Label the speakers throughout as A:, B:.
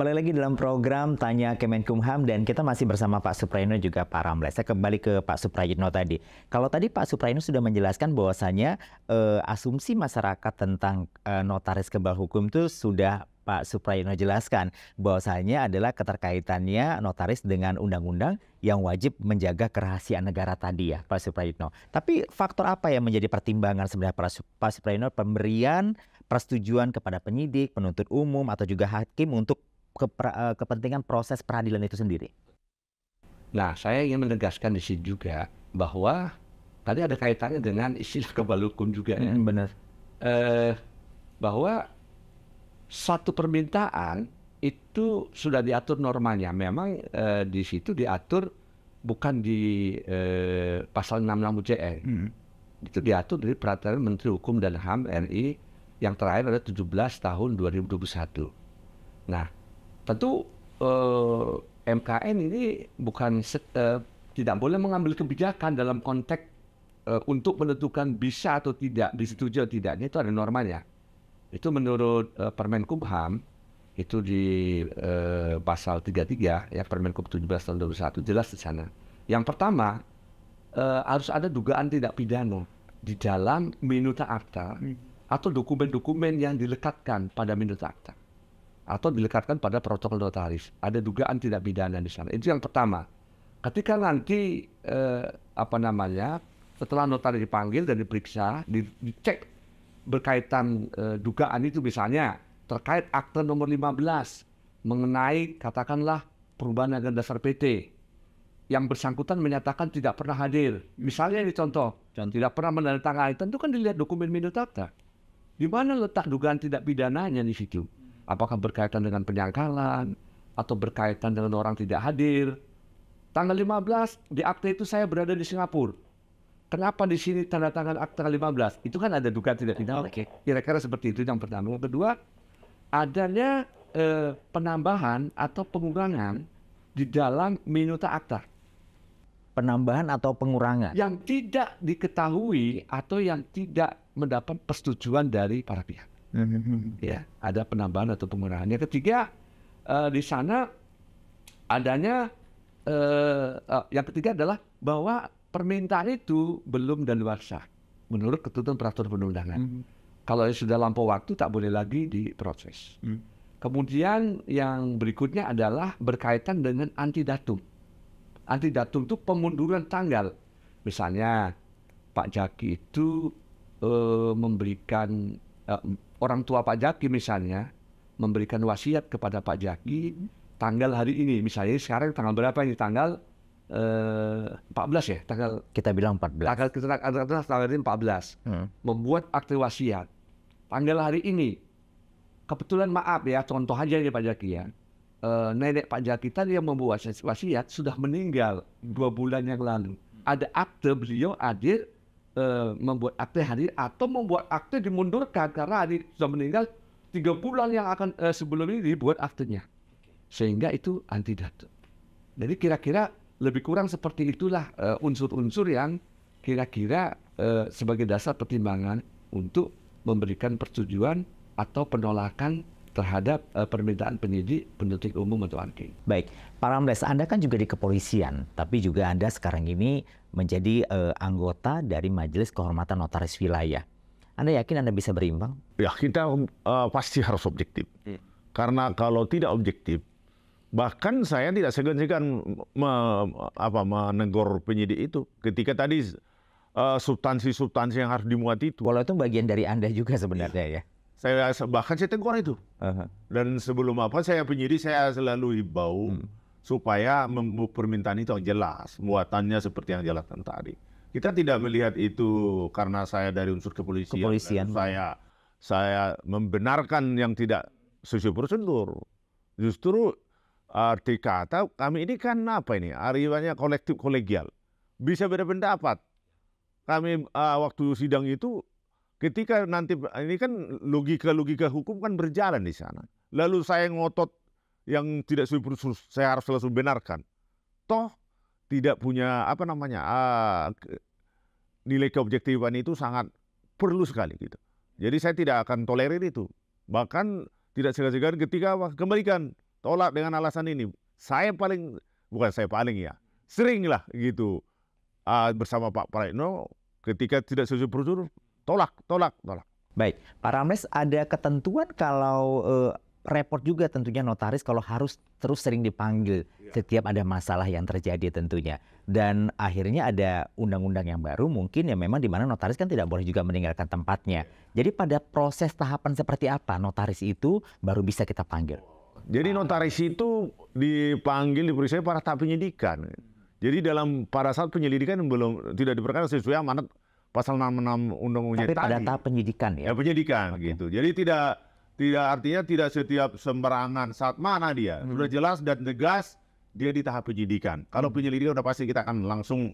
A: kembali lagi dalam program Tanya Kemenkumham dan kita masih bersama Pak Suprayitno juga Pak Ramles. Saya kembali ke Pak Suprayitno tadi. Kalau tadi Pak Suprayitno sudah menjelaskan bahwasanya asumsi masyarakat tentang notaris kebal hukum itu sudah Pak Suprayitno jelaskan bahwasanya adalah keterkaitannya notaris dengan undang-undang yang wajib menjaga kerahasiaan negara tadi ya Pak Suprayitno. Tapi faktor apa yang menjadi pertimbangan sebenarnya Pak Suprayitno pemberian persetujuan kepada penyidik, penuntut umum, atau juga hakim untuk kepentingan proses peradilan itu sendiri?
B: Nah, saya ingin menegaskan di sini juga bahwa tadi ada kaitannya dengan istilah kebal hukum juga ya.
A: Benar.
B: Bahwa satu permintaan itu sudah diatur normanya. Memang di situ diatur bukan di pasal 66 UJR. Itu diatur dari Peraturan Menteri Hukum dan HAM RI yang terakhir ada 17 tahun 2021. Nah, tentu MKN ini bukan tidak boleh mengambil kebijakan dalam konteks untuk menentukan bisa atau tidak, disetujui atau tidaknya, itu ada normanya. Itu menurut Permenkumham, itu di pasal 33 ya Permenkum 17 tahun 2021 jelas di sana. Yang pertama, harus ada dugaan tidak pidana di dalam minuta akta atau dokumen-dokumen yang dilekatkan pada minuta akta atau dilekatkan pada protokol notaris. Ada dugaan tidak pidana di sana. Itu yang pertama. Ketika nanti setelah notaris dipanggil dan diperiksa, dicek berkaitan dugaan itu, misalnya terkait akte nomor 15 mengenai katakanlah perubahan agenda dasar PT, yang bersangkutan menyatakan tidak pernah hadir. Misalnya ini contoh, tidak pernah menandatangani, tentu kan dilihat dokumen minuta akta. Di mana letak dugaan tidak pidananya di situ? Apakah berkaitan dengan penyangkalan atau berkaitan dengan orang tidak hadir? Tanggal 15 di akte itu saya berada di Singapura. Kenapa di sini tanda tangan akte 15? Itu kan ada dugaan tidak pidana. Kira-kira seperti itu yang pertama. Yang kedua, adanya penambahan atau pengurangan di dalam minuta akta.
A: Penambahan atau pengurangan
B: yang tidak diketahui atau yang tidak mendapat persetujuan dari para pihak. Ya, ada penambahan atau pengurangan. Yang ketiga, di sana adanya yang ketiga adalah bahwa permintaan itu belum daluarsa menurut ketentuan peraturan perundangan. Kalau sudah lampau waktu tak boleh lagi diproses. Kemudian yang berikutnya adalah berkaitan dengan antidatum. Antidatum itu pemunduran tanggal. Misalnya Pak Jaki itu memberikan orang tua Pak Jaki misalnya memberikan wasiat kepada Pak Jaki tanggal hari ini. Misalnya sekarang tanggal berapa ini? Tanggal 14 ya?
A: Kita bilang 14.
B: Tanggal ini 14. Membuat akte wasiat. Tanggal hari ini. Kebetulan maaf ya, contoh aja ya Pak Jaki ya. Nenek Pak Jaki tadi yang membuat wasiat sudah meninggal 2 bulan yang lalu. Ada akte beliau hadir, membuat akte hadir atau membuat akte dimundurkan karena hadir sudah meninggal 3 bulan yang akan sebelum ini dibuat aktenya. Sehingga itu antidatum. Jadi kira-kira lebih kurang seperti itulah unsur-unsur yang kira-kira sebagai dasar pertimbangan untuk memberikan persetujuan atau penolakan terhadap permintaan penyidik, penuntut umum atau hakim.
A: Baik, Pak Ramles, Anda kan juga di kepolisian, tapi juga Anda sekarang ini menjadi anggota dari Majelis Kehormatan Notaris Wilayah. Anda yakin Anda bisa berimbang?
C: Ya, kita pasti harus objektif. Karena kalau tidak objektif, bahkan saya tidak segan-segan menegur penyidik itu. Ketika tadi substansi-substansi yang harus dimuat itu.
A: Walau itu bagian dari Anda juga sebenarnya ya.
C: Saya tegur itu. Dan sebelum saya penyidik saya selalu himbau supaya permintaan itu jelas, muatannya seperti yang jelaskan tadi. Kita tidak melihat itu karena saya dari unsur kepolisian. Saya membenarkan yang tidak sesuai prosedur. Justru arti kata kami ini kan ariwannya kolektif kolegial. Bisa beda pendapat. Kami waktu sidang itu ketika nanti ini kan logika hukum kan berjalan di sana. Lalu saya ngotot yang tidak sesuai prosedur, saya harus langsung benarkan. Toh tidak punya nilai keobjektifan itu sangat perlu sekali gitu. Jadi saya tidak akan tolerir itu. Bahkan tidak segan-segan ketika kembalikan tolak dengan alasan ini. Bukan saya paling ya, sering lah gitu bersama Pak Praitno ketika tidak sesuai prosedur, tolak.
A: Baik, Pak Ramles, ada ketentuan kalau repot juga tentunya notaris kalau harus terus sering dipanggil setiap ada masalah yang terjadi tentunya. Dan akhirnya ada undang-undang yang baru mungkin ya memang di mana notaris kan tidak boleh juga meninggalkan tempatnya. Jadi pada proses tahapan seperti apa notaris itu baru bisa kita panggil?
C: Jadi notaris itu dipanggil, diperiksa pada tahap penyidikan. Jadi pada saat penyelidikan tidak diperkarakan sesuai amanat pasal 66 Undang-Undang
A: tadi. Tapi pada tahap penyidikan ya?
C: Ya penyidikan gitu. Jadi tidak artinya tidak setiap sembarangan saat mana dia. Sudah jelas dan tegas dia di tahap penyidikan. Kalau penyelidikan udah pasti kita akan langsung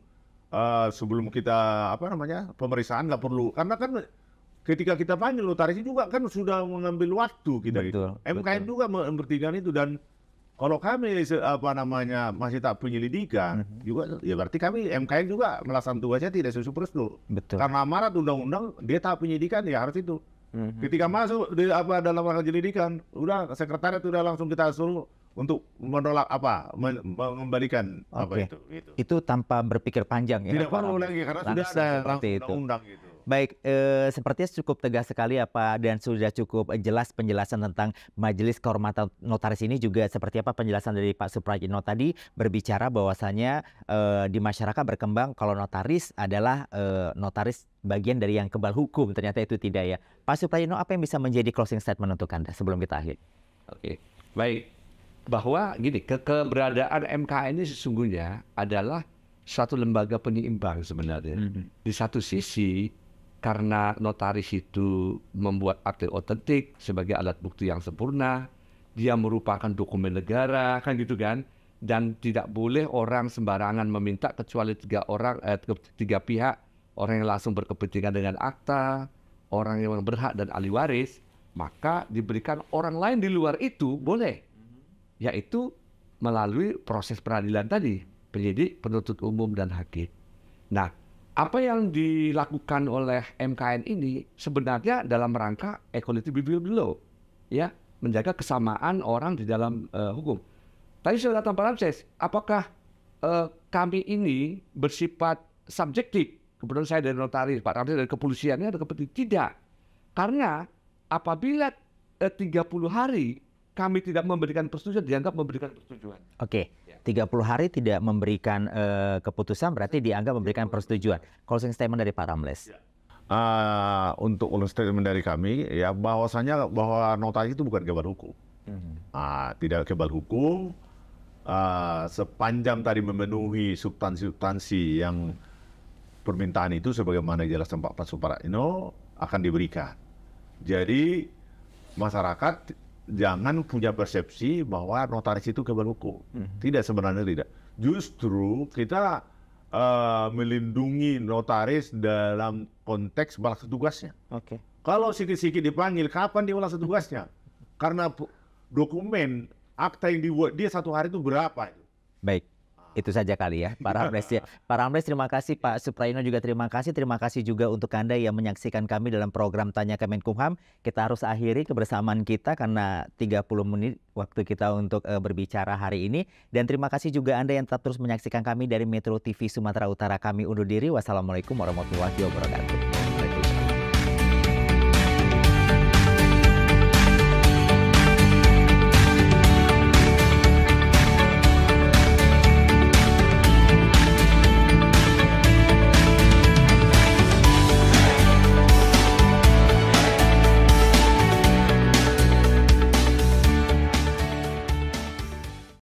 C: sebelum kita pemeriksaan nggak perlu. Karena kan ketika kita panggil notaris juga kan sudah mengambil waktu kita itu. MKN juga mempertikan itu dan kalau kami masih tahap penyelidikan juga ya berarti kami MKN juga melaksanakan tugasnya tidak sesuai prosedur. Karena amanat undang-undang dia tahap penyidikan ya harus itu. Ketika masuk dalam rangka penyelidikan, udah sekretariat udah langsung kita suruh untuk menolak mengembalikan itu.
A: Itu tanpa berpikir panjang ya.
C: Tidak perlu lagi karena sudah ada undang-undang gitu.
A: Baik, sepertinya cukup tegas sekali ya Pak dan sudah cukup jelas penjelasan tentang Majelis Kehormatan Notaris ini juga seperti apa penjelasan dari Pak Suprayitno tadi berbicara bahwasanya di masyarakat berkembang kalau notaris adalah notaris bagian dari yang kebal hukum, ternyata itu tidak ya. Pak Suprayitno, apa yang bisa menjadi closing statement untuk Anda sebelum kita akhiri?
B: Oke, baik. Bahwa gini, keberadaan MKN ini sesungguhnya adalah suatu lembaga penyeimbang sebenarnya. Di satu sisi karena notaris itu membuat akte otentik sebagai alat bukti yang sempurna, dia merupakan dokumen negara, kan gitu kan, dan tidak boleh orang sembarangan meminta kecuali tiga pihak, orang yang langsung berkepentingan dengan akta, orang yang berhak dan ahli waris, maka diberikan orang lain di luar itu boleh, yaitu melalui proses peradilan tadi, penyidik, penuntut umum dan hakim. Nah, apa yang dilakukan oleh MKN ini sebenarnya dalam rangka equality before the law, ya, menjaga kesamaan orang di dalam hukum. Tadi sudah kata Pak Ramses, apakah kami ini bersifat subjektif? Kebetulan saya dari notaris, Pak Ramses dari kepolisiannya ada kepentingan. Tidak, karena apabila 30 hari kami tidak memberikan persetujuan, dianggap memberikan persetujuan.
A: Oke. 30 hari tidak memberikan keputusan berarti dianggap memberikan persetujuan. Closing statement dari Pak Ramles.
C: Untuk closing statement dari kami ya bahwasanya bahwa notaris itu bukan kebal hukum. Tidak kebal hukum sepanjang tadi memenuhi substansi yang permintaan itu sebagaimana dijelaskan Pak Suprayitno akan diberikan. Jadi masyarakat jangan punya persepsi bahwa notaris itu kebal hukum. Tidak, sebenarnya tidak. Justru kita melindungi notaris dalam konteks melaksanakan tugasnya. Kalau sikit-sikit dipanggil, kapan dia melaksanakan tugasnya? Karena dokumen, akta yang dibuat dia 1 hari itu berapa?
A: Baik. Itu saja kali ya Pak Ramles ya. Pak Ramles terima kasih, Pak Suprayitno juga terima kasih. Terima kasih juga untuk Anda yang menyaksikan kami dalam program Tanya Kemenkumham. Kita harus akhiri kebersamaan kita karena 30 menit waktu kita untuk berbicara hari ini. Dan terima kasih juga Anda yang tetap terus menyaksikan kami dari Metro TV Sumatera Utara. Kami undur diri. Wassalamualaikum warahmatullahi wabarakatuh.